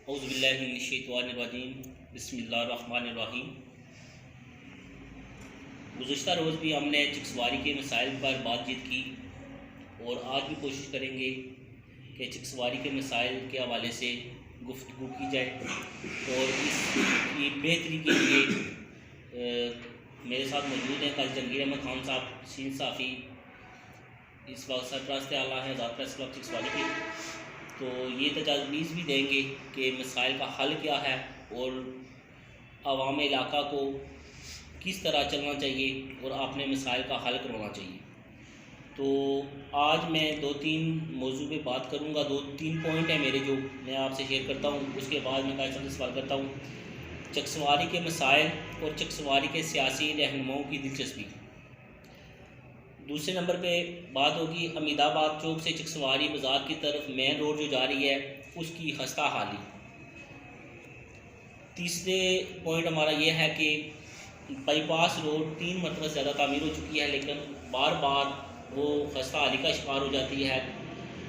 औज़ुबिल्लाहिमिनश्शैतानिर्रजीम बिस्मिल्लाहिर्रहमानिर्रहीम। गुज़श्ता रोज़ भी हमने चिकसवारी के मसाइल पर बातचीत की और आज भी कोशिश करेंगे कि चिकसवारी के मसाइल के हवाले से गुफ्तगू की जाए और इसकी बेहतरी के लिए मेरे साथ मौजूद हैं कल जंगीर अहमद खान साहब सीन साफ़ी, इस वक्त सरपरस्त आला हैं आज़ाद प्रेस क्लब चिकसवारी के। तो ये तजवीज़ भी देंगे कि मसाइल का हल क्या है और अवाम इलाका को किस तरह चलना चाहिए और अपने मसाइल का हल करवाना चाहिए। तो आज मैं 2-3 मौजू पे बात करूँगा। 2-3 पॉइंट हैं मेरे जो मैं आपसे शेयर करता हूँ, उसके बाद मैं कायद से सवाल करता हूँ। चिकसवारी के मसाइल और चिकसवारी के सियासी रहनुमाओं की दिलचस्पी। दूसरे नंबर पे बात होगी हमीदाबाद चौक से चिकसवारी बाज़ार की तरफ मेन रोड जो जा रही है उसकी खस्ता हाली। तीसरे पॉइंट हमारा ये है कि बाईपास रोड 3 मरतबा ज़्यादा तामीर हो चुकी है, लेकिन बार बार वो खस्ता हाली का शिकार हो जाती है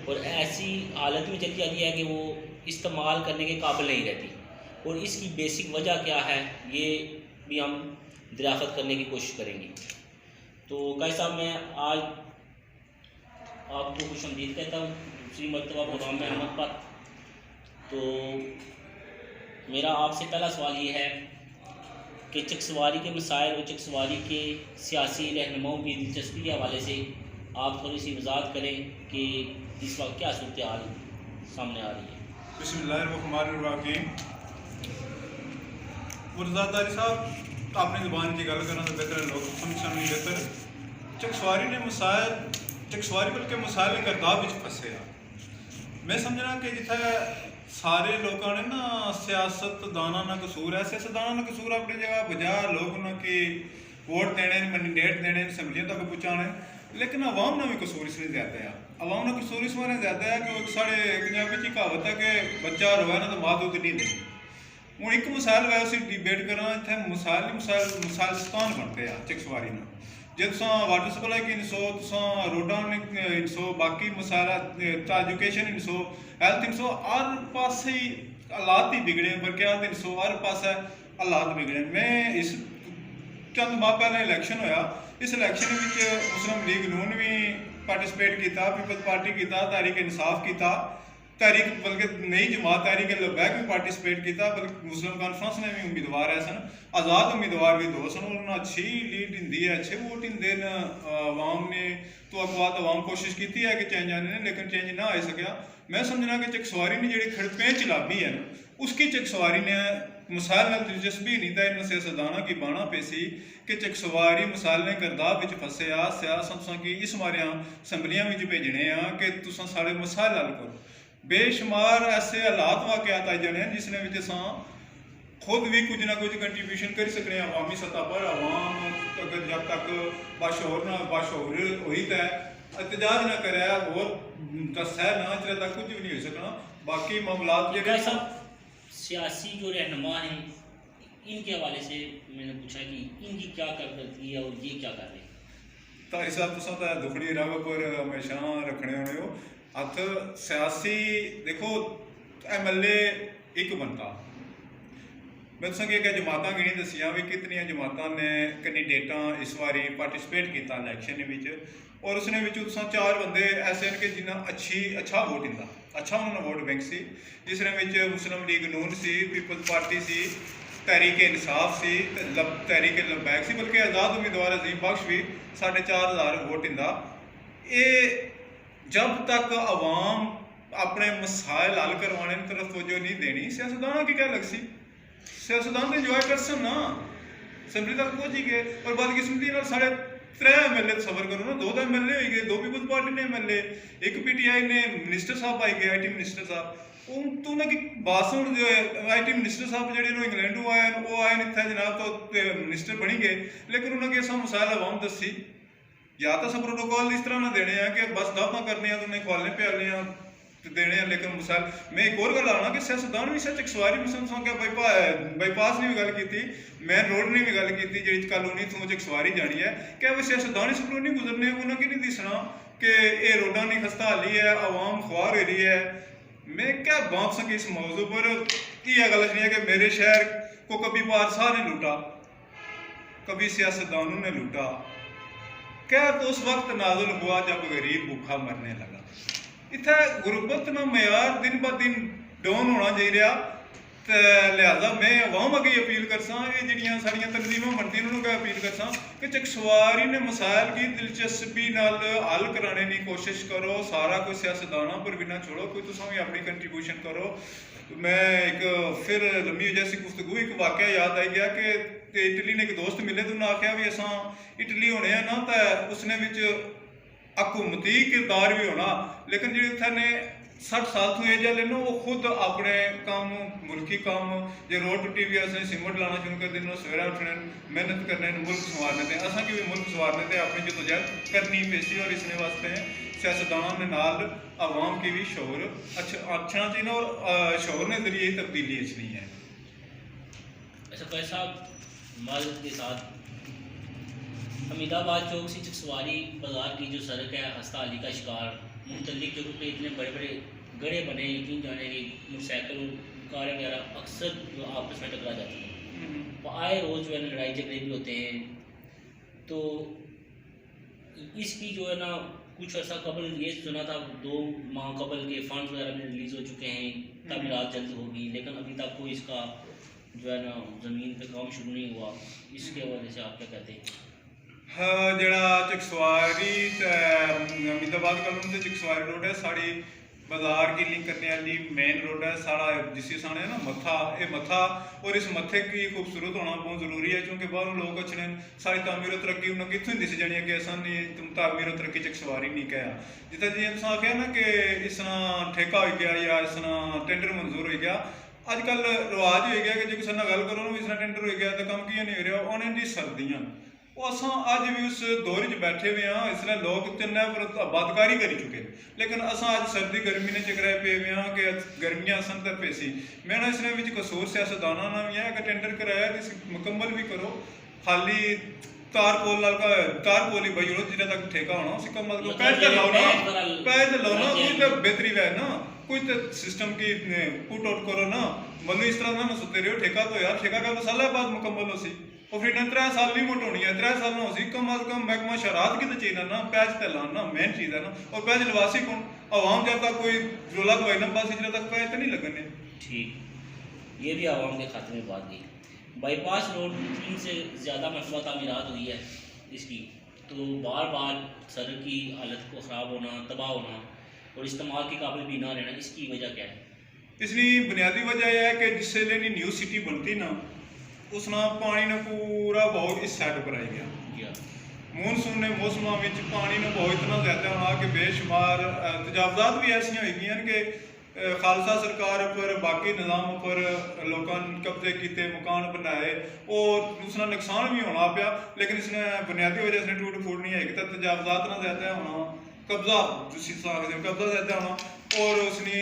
और ऐसी हालत में चली जाती है कि वो इस्तेमाल करने के काबिल नहीं रहती। और इसकी बेसिक वजह क्या है ये भी हम दरियाफ़त करने की कोशिश करेंगे। तो कायद साहब, मैं आज आपको खुशआमदीद कहता हूँ दूसरी मरतबा प्रोग्राम में आमद पर। तो मेरा आपसे पहला सवाल ये है कि चिकसवारी के मसाइल और चिकसवारी के सियासी रहनुमाओं की दिलचस्पी के हवाले से आप थोड़ी सी वजाहत करें कि इस वक्त क्या सूरत हाल सामने आ रही है। बिस्मिल्लाहिर्रहमानिर्रहीम। मुर्ज़ादारी साहब, अपनी ज़ुबान की गल करना तो बेहतर है, लोग समझ बेहतर। चिकसवारी ने मसाइल चिकसवारी बल्कि मसाइल गर्दाब विच फसे आ। मैं समझना कि जिथे सारे लोगों ने ना सियासतदाना ना कसूर है, सियासतदाना ना कसूर अपनी जगह बजा लोग ना कि वोट देने मैंडेट देने असम्बलियों तक पहुँचाने, लेकिन अवाम ना भी कसूर इसलिए ज़्यादा है। अवाम ना कसूर इस बारे ज़्यादा है कि साढ़े पंजाबी की कहावत है कि बच्चा रोए ना तो माँ दूध नहीं देती। हूँ एक मिसाल वै उसी डिबेट करा, इतने मिसालस्तान बनते हैं चिकसवारी में। जो तुसा वाटर सप्लाई की इनसो, तुसा रोडा इनसो, बाकी मसाला एजुकेशन इनसो, हेल्थ इनसो, हर पास ही हालात ही बिगड़े, बरकयात इनसो, हर पास हालात बिगड़े। मैं इस चंद माह पहले इलैक्शन होया, इस इलैक्शन में मुस्लिम लीग नून भी पार्टिसिपेट किया, पीपल्स पार्टी किया, तहरीक इंसाफ किया, तहरीक बल्कि नई जमात तहरीक लबैक भी पार्टिसिपेट किया, बल्कि मुस्लिम कॉन्फ्रेंस ने भी उम्मीदवार है सन, आज़ाद उम्मीदवार भी 2 सन। उन्होंने अच्छी लीड हिंदी है, अच्छे वोट हिंदे न अवाम ने। तो अगवाद अवाम कोशिश की है कि चेंज आने ने, लेकिन चेंज ना आ सकिया। मैं समझना कि चिकसवारी ने जी खड़पें चलाबी है उसकी चिकसवारी ने मसाइल में दिलचस्पी नहीं था। इन्हें सियासतदाना की बाना पेसी कि चिकसवारी मसाइल ने गर्दाब विच फसे आ। सियासत की इस मारिया असम्बलियां में भेजने कि तुसा सारे मसाइल हल करो। बेशुमार ऐसे हालात वाकयात आ जाने जिसने विच असां खुद भी कुछ ना कुछ कंट्रीब्यूशन कर सकते हैं अवामी सतह पर। अवाम अगर जब तक बाशऊर हुई तो एहतजाज ना करे और दस है ना चले तक कुछ भी नहीं हो सकना। बाकी मामलात जो सियासी जो रहनुमा हैं इनके हवाले से मैंने पूछा कि इनकी क्या करती है और ये क्या कर रहे हैं। तो इस तुसा दुखड़ी रग पर हमेशा रखने होने हो हथ। सियासी देखो MLA एक बनता। मैं तुसा कि जमात गिनी दसिया भी कितनी जमात ने कैंडीडेटा इस बारी पार्टिसिपेट किया इलैक्शन में, और उसने 4 बंदे ऐसे हैं कि जिन्हें अच्छा वोट इंदा, अच्छा उन्होंने वोट बैंक सी, जिसने मुस्लिम लीग नून सी, पीपल्स पार्टी सी, तहरीक इंसाफ सी, तहरीक लबैक सी, बल्कि आज़ाद उम्मीदवार अजीम बख्श भी 4,500 वोट इंदा। ये जब तक अवाम अपने मसाइल हल करवाने की तरफ तवज्जो नहीं देनी, सियासतदाना की क्या लगसी। सियासतदान तो इंजॉय कर सन ना, असम्बली तक पहुँच ही गए। और बदकिस्मती साढ़े 3 MLA सफर करो ना, 2 तो MLA हो गए, 2 पीपल्स पार्टी ने MLA, एक PTI ने मिनिस्टर साहब आई गए, IT मिनिस्टर साहब। तो ना कि बासन जो IT मिनिस्टर साहब जो इंग्लैंड आए वो आए इतना जनाब तो मिनिस्टर बनी गए, लेकिन उन्होंने ऐसा मसाइल अवाम दसी। या तो सब प्रोटोकॉल इस तरह ना देने हैं कि बस दावत करने हैं, उन्हें खुआने प्याले देने हैं, लेकिन मिसाल मैं एक और गल आना कि सियासतदान भी चिकसवारी भी क्या बाईपास ने भी गल की, मेन रोड ने भी गल की जी कॉलोनी तो चिकसवारी जानी है। क्या वो सियासतदान इस कॉलोनी गुजरने उन्होंने की नहीं दिसना कि ये रोडा नहीं खस्ता हाली है, अवाम खुआर हो रही है। मैं क्या बात सके इस मौजू पर। ये गलत नहीं है कि मेरे शहर को कभी बादशाह ने लूटा, कभी सियासतदानों ने लूटा। क्या तो उस वक्त नाजुल हुआ जब गरीब भूखा मरने लगा। इतना गुरबत ना मयार दिन ब दिन डाउन होना चाहिए। तो लिहाजा मैं अवाम अगे अपील करसा, ये जड़ियाँ साड़ियाँ तनजीमां बनती उन्होंने अपील करसा कि चकसवारी ने मसाइल की दिलचस्पी नाल हल कराने की कोशिश करो। सारा कोई सियासतदाना पर भी ना छोड़ो, कोई तुम भी अपनी कंट्रीब्यूशन करो। मैं एक फिर लम्बी जैसी गुफ्तगू एक वाक़या याद आई गया कि इटली ने एक दोस्त मिले तो उन्हें आख्या भी असा इटली होने हैं ना, तो उसने विच हकूमती किरदार भी होना, लेकिन जो इतने 60 साल तो एज वाले ना वो खुद अपने काम मुल्की काम जो रोड टुटी भी असं सीमेंट लाना शुरू कर देना, सवेरा उठने मेहनत करने मुल्क संवारने थे, असा की भी मुल्क संवारने थे अपनी जदोजहद करनी पेशी। और इसने वास्ते सियासतदान ने नाल आवाम की भी शोर अच्छा चाहिए और शोर ने जरिए ही तब्दीली अच्छी है। अच्छा भाई साहब, माजरत के साथ हमीदाबाद चौक से चकसवारी बाज़ार की जो सड़क है हस्ता अली का शिकार, मुख्तलिफ जगहों पे इतने बड़े बड़े गड्ढे बने, यकीन जाने की मोटरसाइकिल कारें वगैरह अक्सर जो आपस में टकरा जाती हैं, वो आए रोज़ जो है ना लड़ाई झगड़े भी होते हैं। तो इसकी जो है ना कुछ अर्सा कबल ये सुना था 2 माह कबल के फंड वगैरह भी रिलीज़ हो चुके हैं, तामीरात जल्द होगी, लेकिन अभी तक कोई इसका जो है ना ज़मीन पे काम शुरू नहीं हुआ। इसके हवाले से आप क्या कहते हैं? हाँ, जड़ा चकसवारी हमीदाबाद कॉलोनी से चकसवारी रोड है, साड़ी बाजार की लिंक करने वाली मेन रोड है। सारा जिससे सामने है ना मत्था, ये मत्था और इस मत्थे की खूबसूरत होना बहुत ज़रूरी है, क्योंकि बाहरों लोग अच्छे सारी तामीर तरक्की उन्हें कितों दिस जानी है कि असा नहीं तुम तामीर तरक्की चकसवारी नहीं कहा। जितना जी तुम आख्या ना कि इस तरह ठेका हो गया या इस तरह टेंडर मंजूर हो गया, अजकल रिवाज हो गया कि जो किसी गल करो ना इस तरह टेंडर हो गया तो कम की नहीं हो रहा। आने दी सर्दियाँ वो असा अज भी उस दौर च बैठे हुए हाँ, इसलिए लोग तिन्न पर आबादकारी करी चुके, लेकिन असा अज सर्दी गर्मी ने चकराए पे हुए हाँ कि गर्मियां असन तक पेसी। मैं ना इसलिए कसूर सियासतदाना ना भी है कि टेंडर कराया तो इस मुकम्मल भी करो, खाली तारपोल तारपोल ही बजो जिन्हें तक ठेका होना उसका मतलब पैसे लाओ ना, पैसे लाओ ना, कोई तो बेहतरी है ना, कोई तो सिस्टम की पुट आउट करो ना। मतलब इस तरह ना सुते रहो ठेका तो यार ठेका का मसाला बाद मुकम्मल हो सी और फिर 3 साल नहीं मोटोनी है, 3 साल ना हो सी कम अज कम महकमा शरात की तो चाहिए ना, पैच तो लाना मेन चीज़ है ना। और पैच लवासी कौन आवाम जब तक कोई रोला दवाई ना बस इतना तक पैच तो नहीं लगने। ठीक, ये भी आवाम के खाते में बात गई। बाईपास रोड 3 से ज़्यादा मरतबा तामीरात हुई है इसकी, तो बार बार सड़क की हालत को ख़राब होना, तबाह होना और इस्तेमाल के काबिल भी ना रहना, इसकी वजह क्या है? इसकी बुनियादी वजह यह है कि जिससे न्यू सिटी बनती ना उसना पानी ने पूरा बहुत इस साइड पर आई गया। मानसून ने मौसमों में पानी ने बहुत इतना ज़्यादा होना कि बेशुमार तजावजात भी ऐसा हो गई कि खालसा सरकार पर बाकी निज़ाम पर लोगों ने कब्जे किए, मकान बनाए और उसका नुकसान भी होना पाया, लेकिन इसने बुनियादी वजह से टूट फूट नहीं है कि तजावजात ना ज़्यादा होना, कब्जा कब्जा ज़्यादा होना और उसने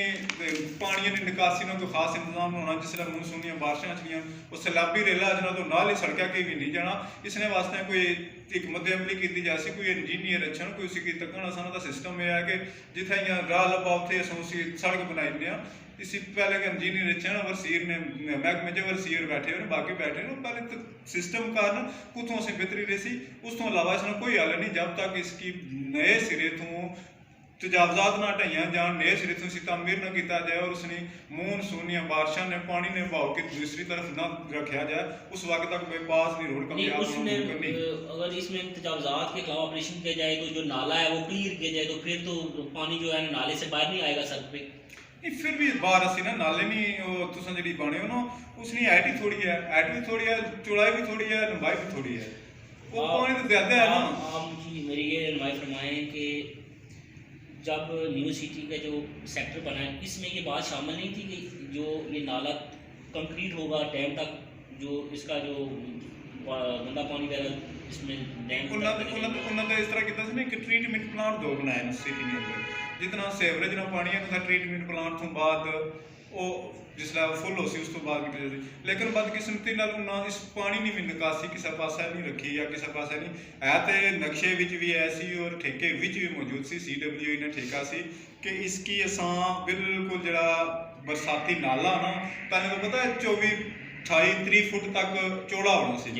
पानी की निकासी का कोई खास इंतजाम होना। जिसमें मानसूनी बारिशें चलियाँ वो सैलाबी रेला जना तो नाल ही सड़क के भी नहीं जाना, इसने वास्ते कोई एक मध्यमली की जासी, कोई इंजीनियर अच्छा कोई उसकी तकन असा का सिस्टम यह है कि जिथे इं राह लब्भा उत्थे असं उसी सड़क बनाई दिने। इसी पहले के इंजीनियर अच्छे ना वरसीर ने महकमे च वरसीर बैठे हुए बाकी बैठे ना, पहले तो सिस्टम कारण कुतों असें बेहतरी रही, उस तो अलावा इसका कोई हल नहीं जब तक इसकी नए सिरे तो तजावजात ना ढाइया जान, नए सिरे तो तामीर न किया जाए और उसने मानसूनी बारिशों ने पानी ने बहाव के दूसरी तरफ न रखा जाए, उस वक्त तक बाईपास नहीं रोड नहीं। अगर इसमें तजावजात के खिलाफ ऑपरेशन किया जाए तो जो नाला है वो क्लियर किया जाए तो फिर तो पानी जो है नाले से बाहर नहीं आएगा सड़क पे। नहीं फिर भी बाहर असी ना नाले नहीं तुम जी बने हो ना उसकी हाइट ही थोड़ी है, हाइट भी थोड़ी है, चौड़ाई भी थोड़ी है, लंबाई भी थोड़ी है, वो पानी तो ज़्यादा है ना। आप जी मेरी ये रहनुमाई फरमाएं कि जब न्यू सिटी का जो सेक्टर बना है इसमें ये बात शामिल नहीं थी कि जो ये नाला कंक्रीट होगा डैम तक, जो इसका जो गंदा पानी वगैरह इसमें डैम उन्होंने इस तरह किया कि ट्रीटमेंट प्लांट 2 बनाए सिटी के अंदर, जितना सेवरेज ना पानी है ट्रीटमेंट प्लांट तो बाद वो जिसलै फुल हो सी उस तो बाद निकल जाती, लेकिन बदकिस्मती नाल उन्हां इस पानी नी भी निकासी किसी पासे नहीं रखी या किसी पासे नहीं है, तो नक्शे विच भी ऐसी और ठेके विच भी मौजूद सी। CWE ने ठेका सी कि इसकी असां बिल्कुल जड़ा बरसाती नाला ना पहले तो पता है 24-28-30 फुट तक चौड़ा होना सी,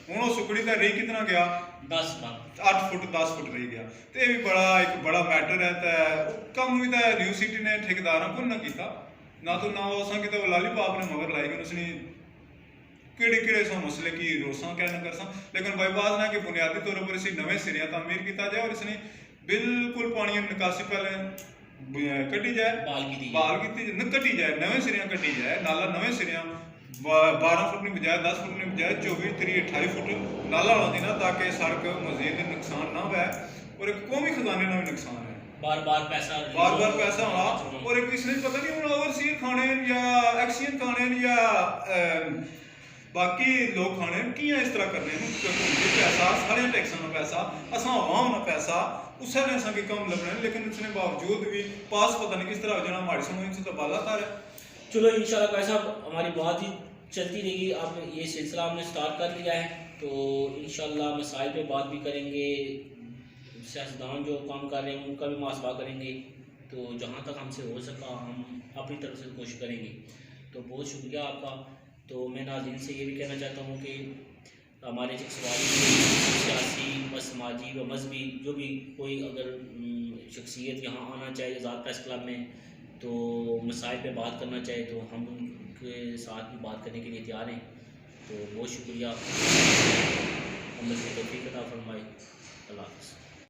हुण वो सुकड़ी तो रही कितना गया 8 फुट 10 फुट रही गया। तो यह भी बड़ा एक बड़ा मैटर है। तो कम भी तो न्यू सिटी ने ठेकेदारों को ना किया ना, तो ना वो असा कि लालीपाप ने मगर लाई गए उसने किड़े सो मसले की रोसा क्या न कर सा, लेकिन बाईपास ना कि बुनियादी तौर पर इसे नवे सिरे तमीर किया जाए और इसने बिल्कुल पानी निकासी पहले कटी जाए, बहाल की कटी जाए, नवे सिरिया कटी जाए, नाला नवे सिरिया 12 फुट की बजाय 10 फुट की बजाय 24-30-28 फुट नाला होना ना, ताकि सड़क मजीद नुकसान ना हो और एक कौमी खजाने का भी नुकसान है, बार बार पैसा होना। और एक इसलिए पता नहीं हूँ ओवरसीयर खाने या एक्सीएन खाने या बाकी लोग खाने की इस तरह करने पैसा सारे टैक्सा का पैसा असा आवाम का पैसा उसने असा के कम लगना, लेकिन उसने बावजूद भी पास पता नहीं किस तरह हो जाना हमारी समझ से तो बाला तार है। चलो इंशाल्लाह भाई साहब हमारी बात ही चलती रहेगी, अब ये सिलसिला हमने स्टार्ट कर लिया है, तो इंशाल्लाह मसाइल पे बात भी करेंगे, सियासतदान जो काम कर रहे हैं उनका भी मुहासबा करेंगे, तो जहाँ तक हमसे हो सका हम अपनी तरफ से कोशिश करेंगे। तो बहुत शुक्रिया आपका। तो मैं नाज़रीन से ये भी कहना चाहता हूँ कि हमारे चकसवारी सियासी व समाजी व मजहबी जो भी कोई अगर शख्सियत यहाँ आना चाहे आज़ाद प्रेस क्लब में, तो मसाइल पे बात करना चाहे तो हम उनके साथ भी बात करने के लिए तैयार हैं। तो बहुत शुक्रिया, हम तौफीक अता फरमाए। अल्लाह हाफ़िज़।